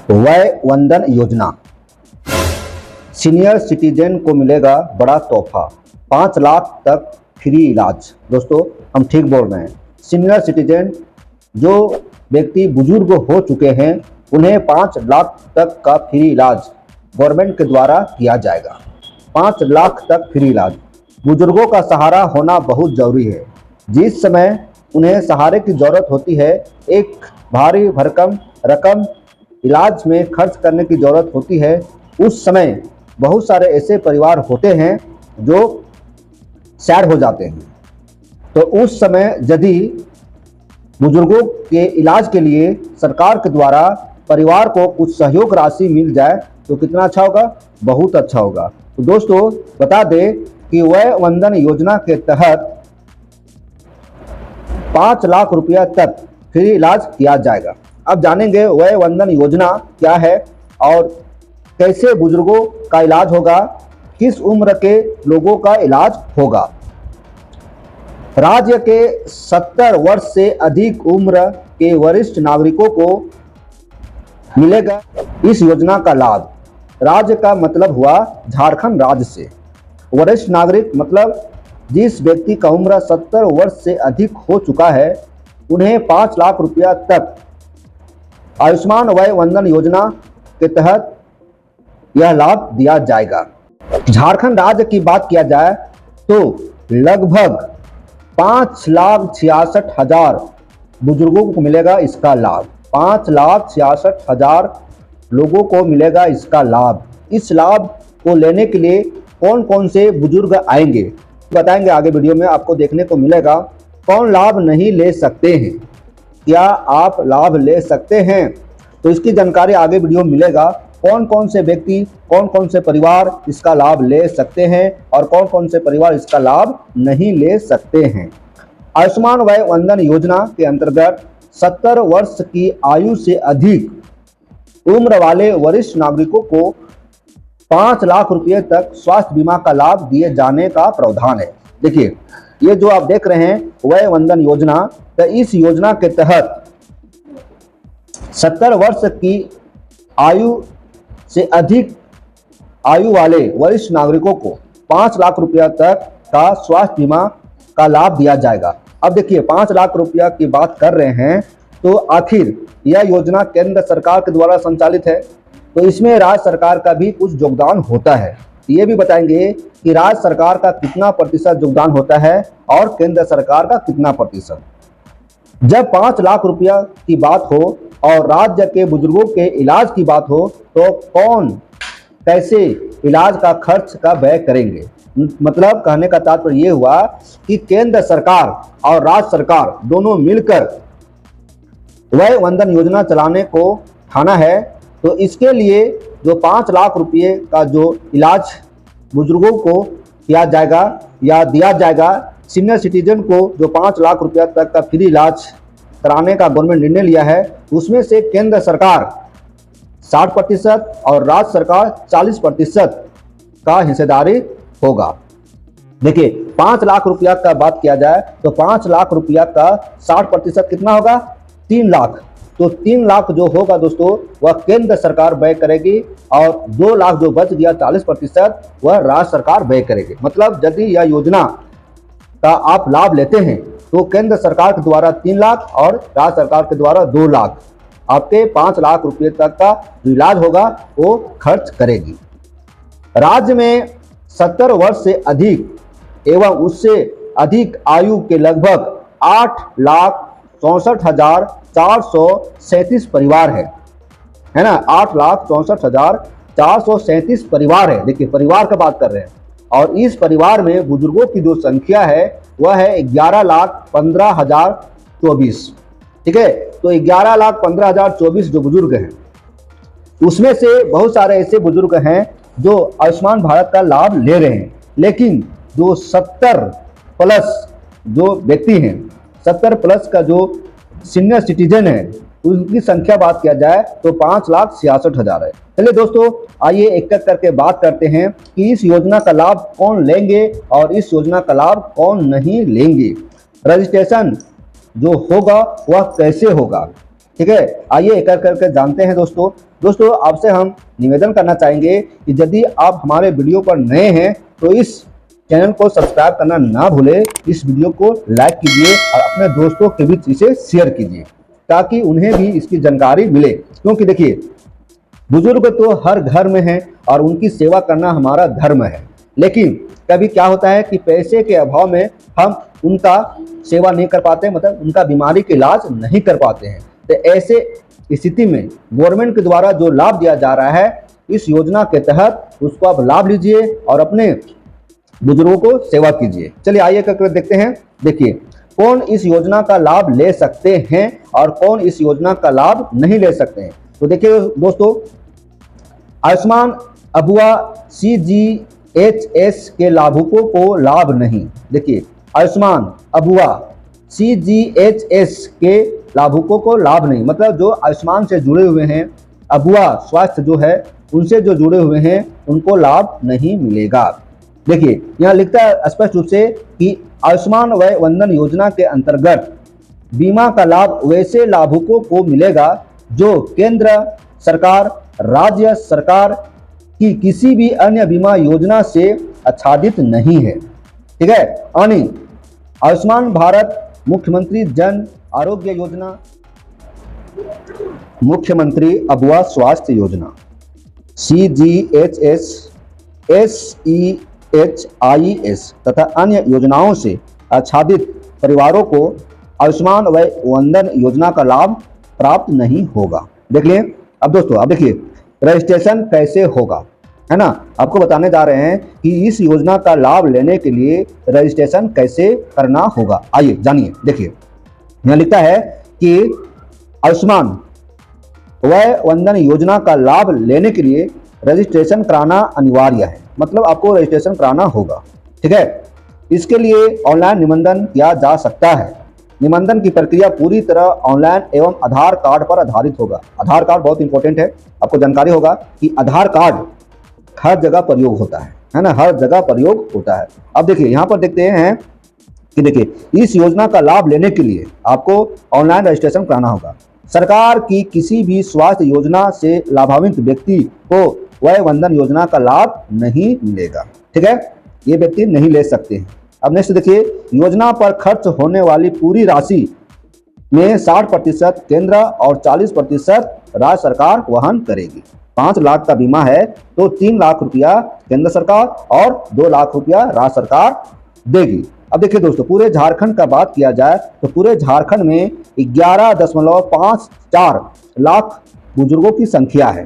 वय वंदन योजना, सीनियर सिटीजन को मिलेगा बड़ा तोहफा, 5 लाख तक फ्री इलाज। दोस्तों हम ठीक बोल रहे हैं, सीनियर सिटीजन जो व्यक्ति बुजुर्ग हो चुके हैं उन्हें 5 लाख तक का फ्री इलाज गवर्नमेंट के द्वारा किया जाएगा। 5 लाख तक फ्री इलाज। बुजुर्गों का सहारा होना बहुत ज़रूरी है। जिस समय उन्हें सहारे की ज़रूरत होती है, एक भारी भरकम रकम इलाज में खर्च करने की ज़रूरत होती है, उस समय बहुत सारे ऐसे परिवार होते हैं जो सैड हो जाते हैं। तो उस समय यदि बुजुर्गों के इलाज के लिए सरकार के द्वारा परिवार को कुछ सहयोग राशि मिल जाए तो कितना अच्छा होगा, बहुत अच्छा होगा। तो दोस्तों बता दें कि वय वंदन योजना के तहत 5 लाख रुपया तक फ्री इलाज किया जाएगा। अब जानेंगे वय वंदन योजना क्या है और कैसे बुजुर्गों का इलाज होगा, किस उम्र के लोगों का इलाज होगा। राज्य के 70 वर्ष से अधिक उम्र के वरिष्ठ नागरिकों को मिलेगा इस योजना का लाभ। राज्य का मतलब हुआ झारखंड राज्य से। वरिष्ठ नागरिक मतलब जिस व्यक्ति का उम्र 70 वर्ष से अधिक हो चुका है उन्हें 5 लाख रुपया तक आयुष्मान वय वंदन योजना के तहत यह लाभ दिया जाएगा। झारखंड राज्य की बात किया जाए तो लगभग 5,66,000 बुजुर्गों को मिलेगा इसका लाभ। 5,66,000 लोगों को मिलेगा इसका लाभ। इस लाभ को लेने के लिए कौन कौन से बुजुर्ग आएंगे बताएंगे आगे वीडियो में, आपको देखने को मिलेगा। कौन लाभ नहीं ले सकते हैं, क्या आप लाभ ले सकते हैं, तो इसकी जानकारी आगे वीडियो में मिलेगा। कौन कौन से व्यक्ति, कौन कौन से परिवार इसका लाभ ले सकते हैं और कौन कौन से परिवार इसका लाभ नहीं ले सकते हैं। आयुष्मान वय वंदन योजना के अंतर्गत 70 वर्ष की आयु से अधिक उम्र वाले वरिष्ठ नागरिकों को 5 लाख रुपए तक स्वास्थ्य बीमा का लाभ दिए जाने का प्रावधान है। देखिए ये जो आप देख रहे हैं वय वंदन योजना, तो इस योजना के तहत 70 वर्ष की आयु से अधिक आयु वाले वरिष्ठ नागरिकों को 5 लाख रुपया तक का स्वास्थ्य बीमा का लाभ दिया जाएगा। अब देखिए 5 लाख रुपया की बात कर रहे हैं, तो आखिर यह योजना केंद्र सरकार के द्वारा संचालित है, तो इसमें राज्य सरकार का भी कुछ योगदान होता है। ये भी बताएंगे कि राज्य सरकार का कितना प्रतिशत योगदान होता है और केंद्र सरकार का कितना प्रतिशत। जब 5 लाख रुपया की बात हो और राज्य के बुजुर्गों के इलाज की बात हो तो कौन कैसे इलाज का खर्च का व्यय करेंगे। मतलब कहने का तात्पर्य ये हुआ कि केंद्र सरकार और राज्य सरकार दोनों मिलकर वय वंदन योजना चलाने को ठाना है। तो इसके लिए जो 5 लाख रुपये का जो इलाज बुजुर्गों को किया जाएगा या दिया जाएगा, सीनियर सिटीजन को जो 5 लाख रुपया तक का फ्री इलाज कराने का गवर्नमेंट निर्णय लिया है, उसमें से केंद्र सरकार 60% और राज्य सरकार 40% का हिस्सेदारी होगा। देखिए 5 लाख रुपया का बात किया जाए तो 5 लाख रुपया का 60% कितना होगा, 3 लाख। तो 3 लाख जो होगा दोस्तों वह केंद्र सरकार व्यय करेगी और 2 लाख जो बच गया 40% वह राज्य सरकार व्यय करेगी। मतलब यदि यह योजना का आप लाभ लेते हैं तो केंद्र सरकार के द्वारा 3 लाख और राज्य सरकार के द्वारा 2 लाख आपके 5 लाख रुपये तक का जो इलाज होगा वो खर्च करेगी। राज्य में 70 वर्ष से अधिक एवं उससे अधिक आयु के लगभग 8,64,437 परिवार है ना, 8,64,437 परिवार है। देखिए परिवार का बात कर रहे हैं और इस परिवार में बुजुर्गों की जो संख्या है वह है 11,15,024। ठीक है, तो 11,15,024 जो बुजुर्ग हैं उसमें से बहुत सारे ऐसे बुजुर्ग हैं जो आयुष्मान भारत का लाभ ले रहे हैं, लेकिन जो 70 प्लस जो व्यक्ति हैं, 70 प्लस का जो सीनियर सिटीजन है उनकी संख्या बात किया जाए तो 5,66,000 है। चलिए दोस्तों आइए एक एक करके बात करते हैं कि इस योजना का लाभ कौन लेंगे और इस योजना का लाभ कौन नहीं लेंगे। रजिस्ट्रेशन जो होगा वह कैसे होगा, ठीक है, आइए एक करके जानते हैं दोस्तों। दोस्तों आपसे हम निवेदन करना चाहेंगे कि यदि आप हमारे वीडियो पर नए हैं तो इस चैनल को सब्सक्राइब करना ना भूलें, इस वीडियो को लाइक कीजिए और अपने दोस्तों के बीच इसे शेयर कीजिए ताकि उन्हें भी इसकी जानकारी मिले। क्योंकि देखिए, बुजुर्ग तो हर घर में हैं और उनकी सेवा करना हमारा धर्म है, लेकिन कभी क्या होता है कि पैसे के अभाव में हम उनका सेवा नहीं कर पाते, मतलब उनका बीमारी का इलाज नहीं कर पाते हैं। तो ऐसे स्थिति में गवर्नमेंट के द्वारा जो लाभ दिया जा रहा है, इस योजना के तहत उसको आप लाभ लीजिए और अपने बुजुर्गों को सेवा कीजिए। चलिए आइए करके देखते हैं। देखिए कौन इस योजना का लाभ ले सकते हैं और कौन इस योजना का लाभ नहीं ले सकते हैं। तो देखिए दोस्तों, आयुष्मान अबुआ CGHS के लाभुकों को लाभ नहीं। देखिए आयुष्मान अबुआ CGHS के लाभुकों को लाभ नहीं, मतलब जो आयुष्मान से जुड़े हुए हैं, अबुआ स्वास्थ्य जो है उनसे जो जुड़े हुए हैं उनको लाभ नहीं मिलेगा। देखिए यहाँ लिखता है स्पष्ट रूप से कि आयुष्मान वय वंदन योजना के अंतर्गत बीमा का लाभ वैसे लाभुकों को मिलेगा जो केंद्र सरकार, राज्य सरकार की किसी भी अन्य बीमा योजना से आच्छादित नहीं है। ठीक है, यानी आयुष्मान भारत मुख्यमंत्री जन आरोग्य योजना, मुख्यमंत्री अबुआ स्वास्थ्य योजना CGHS, SEHIS तथा अन्य योजनाओं से आच्छादित परिवारों को आयुष्मान वय वंदन योजना का लाभ प्राप्त नहीं होगा। देख लिए। अब दोस्तों अब देखिए रजिस्ट्रेशन कैसे होगा, है ना। आपको बताने जा रहे हैं कि इस योजना का लाभ लेने के लिए रजिस्ट्रेशन कैसे करना होगा। आइए जानिए। देखिए यहाँ लिखता है कि आयुष्मान वय वंदन योजना का लाभ लेने के लिए रजिस्ट्रेशन कराना अनिवार्य है, मतलब आपको रजिस्ट्रेशन कराना होगा। ठीक है, इसके लिए ऑनलाइन निबंधन किया जा सकता है। निबंधन की प्रक्रिया पूरी तरह ऑनलाइन एवं आधार कार्ड पर आधारित होगा। आधार कार्ड बहुत इंपॉर्टेंट है, आपको जानकारी होगा कि आधार कार्ड हर जगह प्रयोग होता है ना, हर जगह प्रयोग होता है। अब देखिए यहाँ पर देखते हैं कि देखिए इस योजना का लाभ लेने के लिए आपको ऑनलाइन रजिस्ट्रेशन कराना होगा। सरकार की किसी भी स्वास्थ्य योजना से लाभान्वित व्यक्ति को वय वंदन योजना का लाभ नहीं मिलेगा। ठीक है, ये व्यक्ति नहीं ले सकते हैं। अब नेक्स्ट देखिए, योजना पर खर्च होने वाली पूरी राशि में 60% केंद्र और 40% राज्य सरकार वहन करेगी। 5 लाख का बीमा है तो 3 लाख रुपया केंद्र सरकार और 2 लाख रुपया राज्य सरकार देगी। अब देखिए दोस्तों, पूरे झारखंड का बात किया जाए तो पूरे झारखंड में 11.54 लाख बुजुर्गों की संख्या है।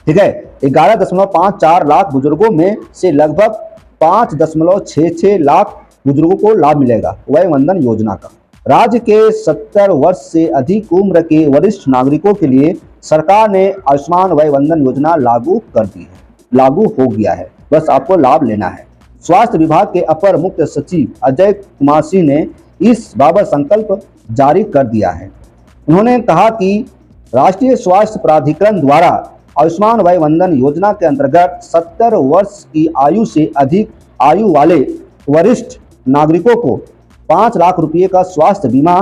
ठीक है, 11.54 लाख बुजुर्गों में से लगभग 5.66 लाख बुजुर्गों को लाभ मिलेगा वय वंदन योजना का। राज्य के 70 वर्ष से अधिक उम्र के वरिष्ठ नागरिकों के लिए सरकार ने आयुष्मान वय वंदन योजना लागू कर दी है, लागू हो गया है, बस आपको लाभ लेना है। स्वास्थ्य विभाग के अपर मुख्य सचिव अजय कुमार सिंह ने इस बाबत संकल्प जारी कर दिया है। उन्होंने कहा कि राष्ट्रीय स्वास्थ्य प्राधिकरण द्वारा आयुष्मान वय वंदन योजना के अंतर्गत 70 वर्ष की आयु से अधिक आयु वाले वरिष्ठ नागरिकों को 5 लाख रुपए का स्वास्थ्य बीमा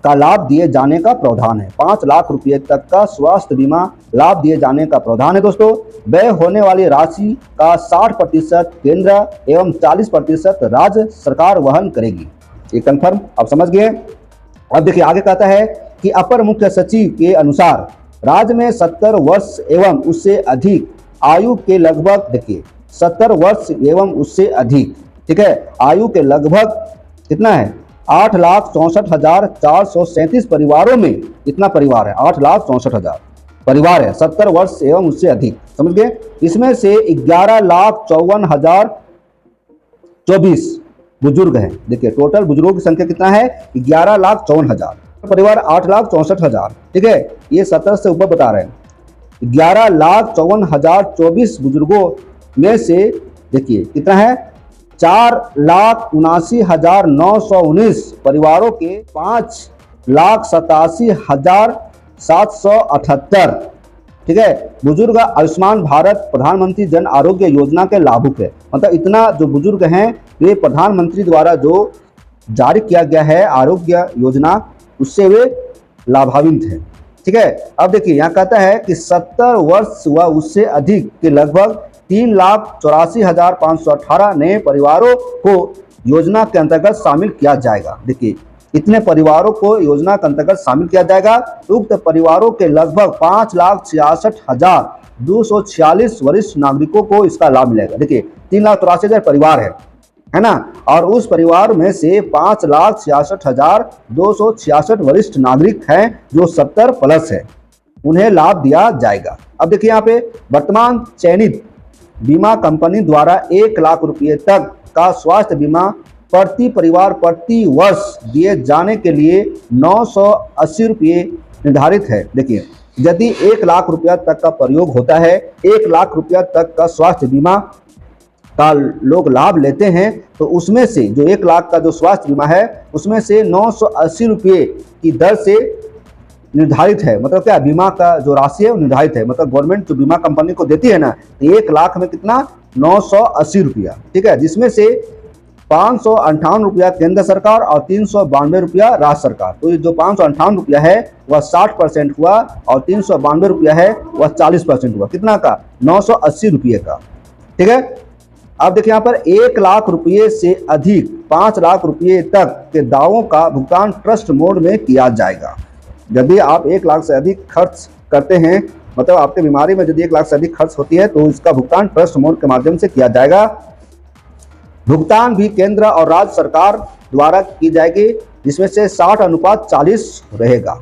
का लाभ दिए जाने का प्रावधान है। 5 लाख रुपए तक का स्वास्थ्य बीमा लाभ दिए जाने का प्रावधान है। दोस्तों, व्यय होने वाली राशि का 60% केंद्र एवं 40% राज्य सरकार वहन करेगी। ये कंफर्म आप समझ गए। अब देखिए आगे कहता है कि अपर मुख्य सचिव के अनुसार राज्य में 70 वर्ष एवं उससे अधिक आयु के लगभग, देखिए 70 वर्ष एवं उससे अधिक, ठीक है, आयु के लगभग कितना है 8,64,437 परिवारों में, इतना परिवार है 8,64,000 परिवार है 70 वर्ष एवं उससे अधिक, समझ गए। इसमें से 11,54,024 बुजुर्ग हैं। देखिए टोटल बुजुर्गों की संख्या कितना है 11,54,000, परिवार 8,64,000, ठीक है। ये 70 से ऊपर बता रहे हैं। 11,54,024 बुजुर्गों में से देखिए कितना है 4,79,919 परिवारों के 5,87,778, ठीक है, बुजुर्ग आयुष्मान भारत प्रधानमंत्री जन आरोग्य योजना के लाभुक है। मतलब इतना जो बुजुर्ग हैं वे प्रधानमंत्री द्वारा जो जारी किया गया है आरोग्य योजना, उससे वे लाभान्वित हैं। ठीक है, अब देखिए यहाँ कहता है कि 70 वर्ष व उससे अधिक के लगभग 3,84,518 नए परिवारों को योजना के अंतर्गत शामिल किया जाएगा। देखिए इतने परिवारों को योजना के अंतर्गत शामिल किया जाएगा। उक्त परिवारों के लगभग 5,66,246 वरिष्ठ नागरिकों को इसका लाभ मिलेगा। देखिए 3,83,000 परिवार है ना, और उस परिवार में से 5,66,266 वरिष्ठ नागरिक हैं जो 70 प्लस है, उन्हें लाभ दिया जाएगा। अब देखिए यहाँ पे वर्तमान चयनित बीमा कंपनी द्वारा 1 लाख रुपये तक का स्वास्थ्य बीमा प्रति परिवार प्रति वर्ष दिए जाने के लिए 980 रुपये निर्धारित है। देखिए यदि 1 लाख रुपया तक का प्रयोग होता है, 1 लाख रुपया तक का स्वास्थ्य बीमा का लोग लाभ लेते हैं, तो उसमें से जो 1 लाख का जो स्वास्थ्य बीमा है उसमें से 980 रुपये की दर से निर्धारित है। मतलब क्या, बीमा का जो राशि है वो निर्धारित है। मतलब गवर्नमेंट जो बीमा कंपनी को देती है ना, तो 1 लाख में कितना, 980 रुपया। ठीक है, जिसमें से 558 रुपया केंद्र सरकार और 392 रुपया राज्य सरकार। तो ये जो 558 रुपया है वह 60% हुआ और 392 रुपया है वह 40% हुआ। कितना का, 980 रुपये का। ठीक है, अब देखिए यहाँ पर 1 लाख रुपये से अधिक 5 लाख रुपये तक के दावों का भुगतान ट्रस्ट मोड में किया जाएगा। यदि आप 1 लाख से अधिक खर्च करते हैं, मतलब आपके बीमारी में यदि 1 लाख से अधिक खर्च होती है, तो इसका भुगतान ट्रस्ट मोड के माध्यम से किया जाएगा। भुगतान भी केंद्र और राज्य सरकार द्वारा की जाएगी, जिसमें से 60:40 रहेगा।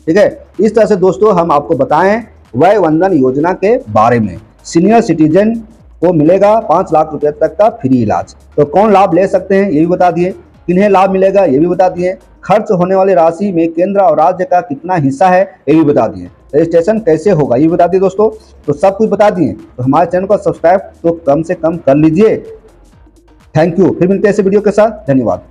ठीक है, इस तरह से दोस्तों हम आपको बताएं वय वंदन योजना के बारे में। सीनियर सिटीजन को मिलेगा 5 लाख रुपए तक का फ्री इलाज। तो कौन लाभ ले सकते हैं ये भी बता दिए, किन्हें लाभ मिलेगा ये भी बता दिए, खर्च होने वाली राशि में केंद्र और राज्य का कितना हिस्सा है ये भी बता दिए, रजिस्ट्रेशन कैसे होगा ये भी बता दिए दोस्तों। तो सब कुछ बता दिए, तो हमारे चैनल को सब्सक्राइब तो कम से कम कर लीजिए। थैंक यू, फिर मिलते हैं ऐसे वीडियो के साथ। धन्यवाद।